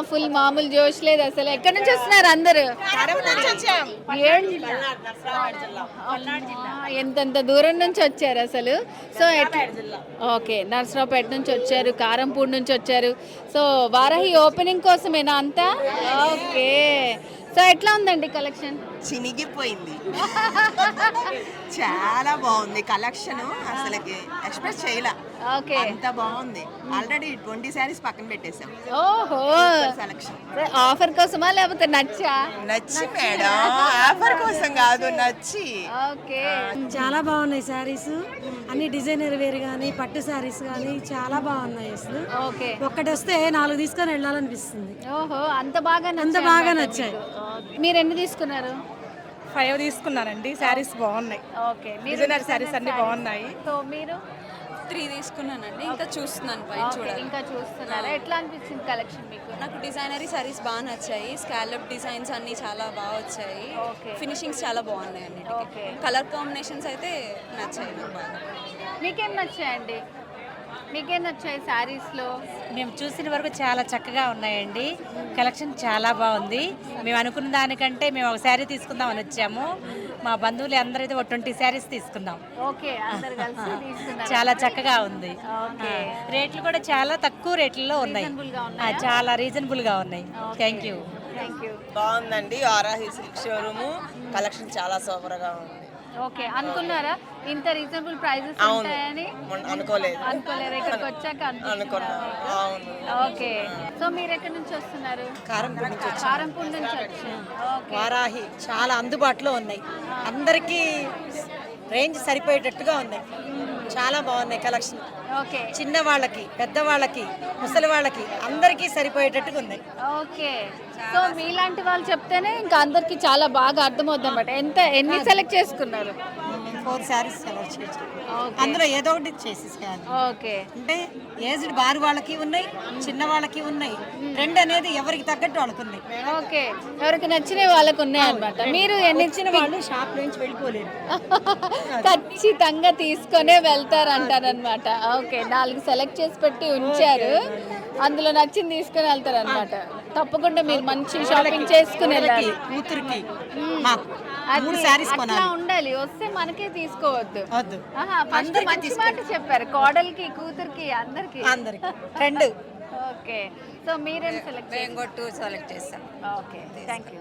Full మామూలు జోష్ లేదు అసలు. ఎక్కడి నుంచి వస్తున్నారు అందరూ? ఎంతెంత దూరం నుంచి వచ్చారు అసలు. సో ఓకే, నర్సరావుపేట నుంచి వచ్చారు, కారంపూడి నుంచి వచ్చారు. సో వారాహి ఓపెనింగ్ కోసమేనా అంతా? ఓకే. సో ఎట్లా ఉందండి కలెక్షన్? చినిగిపోయింది. చాలా బాగుంది కలెక్షన్, అసలుకి ఎక్స్ప్రెస్ చేయలే. ఓకే, అంత బాగుంది. ఆల్రెడీ 20 శారీస్ పక్కన పెట్టేసాం. ఓహో, సెలక్షన్ ఆఫర్ కోసమా లేకపోతే నచ్చా? నచ్చి మేడం, ఆఫర్ కోసం కాదు, నచ్చి. ఓకే, చాలా బాగున్నాయి శారీస్ అన్ని, డిజైనర్ వేర్ కానీ పట్టు శారీస్ కానీ చాలా బాగున్నాయి అసలు. ఓకే, ఒక్కటి వస్తే 4 తీసుకొని వెళ్ళాలనిపిస్తుంది. ఓహో, అంత బాగా నచ్చాయి. మీరు ఎన్ని తీసుకున్నారు? 5 తీసుకున్నానండి. శారీస్ బాగున్నాయి. ఓకే, డిజైనర్ శారీస్ అన్ని బాగున్నాయి. సో మీరు 3 తీసుకున్నానండి. ఇంకా చూస్తున్నాను పైన చూడాలి. ఇంకా చూస్తున్నారా? ఎట్లా అనిపించింది కలెక్షన్ మీకు? నాకు డిజైనరీ సారీస్ బాగా నచ్చాయి. స్కాలప్ డిజైన్స్ అన్ని చాలా బాగా వచ్చాయి. ఓకే. ఫినిషింగ్స్ చాలా బాగున్నాయి ఓకే. అన్నిటికీ. కలర్ కాంబినేషన్స్ అయితే నచ్చాయి నాకు బాగా. మీకేం నచ్చాయండి? మీకేం నచ్చాయి శారీస్లో? మేము చూసిన వరకు చాలా చక్కగా ఉన్నాయండి. కలెక్షన్ చాలా బాగుంది. మేము అనుకున్న దానికంటే మేము ఒక శారీ తీసుకుందామని వచ్చాము. మా బంధువులు అందరైతే ఒక 20 శారీస్ తీసుకున్నాం. ఓకే, అందరు కలిసి తీసుకున్నారు. చాలా చక్కగా ఉంది. ఓకే, రేట్లు కూడా చాలా తక్కువ రేట్లలో ఉన్నాయి. Reasonable గా ఉన్నాయా? చాలా రీజనబుల్గా ఉన్నాయి. Thank you. Thank you. బాగుందండి. వారాహి సిల్క్ షోరూమ్ కలెక్షన్ చాలా సూపర్ గా ఉంది. ఓకే, అనుకున్నారా ఇంత రీజనబుల్ ప్రైజెస్ ఉంటాయని? అనుకోలేదు. అనుకోలేదు, ఇక్కడికి వచ్చాక అనుకున్నా. అవును. ఓకే, సో మీరు ఎక్కడి నుంచి వస్తున్నారు? కారంపూడి నుంచి కారంపూడి నుంచి వచ్చారు. ఓకే, వారాహి చాలా అందుబాటులో ఉన్నాయి. అందరికీ రేంజ్ సరిపోయేటట్టుగా ఉన్నాయి. చాలా బాగున్నాయి కలెక్షన్. ఓకే, చిన్న వాళ్ళకి, పెద్దవాళ్ళకి, ముసలి వాళ్ళకి అందరికీ సరిపోయేటట్టుగా ఉన్నాయి. ఓకే. సో మీలాంటి వాళ్ళు చెప్తేనే ఇంకా అందరికి చాలా బాగా అర్థమవుతుంది అనమాట. ఎన్ని సెలెక్ట్ చేసుకున్నారు? 4 శారీస్ సెలెక్ట్ చేసాం. ఓకే. అందులో ఏదో ఒకటి చేసేసేయాలి. ఓకే, అంటే ఏజ్డ్ బార్ వాళ్ళకి ఉన్నాయి, చిన్న వాళ్ళకి ఉన్నాయి. ట్రెండ్ అనేది ఎవరికి తగ్గట్టు వాళ్ళకు ఉన్నాయి. ఓకే, ఎవరికి నచ్చిన వాళ్ళకు ఉన్నాయి అనమాట. మీరు ఎన్ని వచ్చిన వాళ్ళు షాప్ నుంచి వెళ్ళిపోలేరు. ఖచ్చితంగా తీసుకొనే వెళ్తారంటారనమాట. ఓకే, 4 సెలెక్ట్ చేసి పెట్టి ఉంచారు, అందులో నచ్చింది తీసుకొని వెళ్తారనమాట. తప్పకుండా మీరు మంచి షాపింగ్ చేసుకుని వెళ్ళాలి. కూతురికి మాకు 3 శారీస్ అట్లా కొనాలి. ఉండాలి, వస్తే మనకే తీసుకోవద్దు. వద్దు, ఫస్ట్ మంచి మాట చెప్పారు, కోడలికి కూతురికి అందరికి. ట్రెండ్. ఓకే, సో మీరేం సెలెక్ట్? మేము 2 సెలెక్ట్ చేస్తాం. Okay, thank you.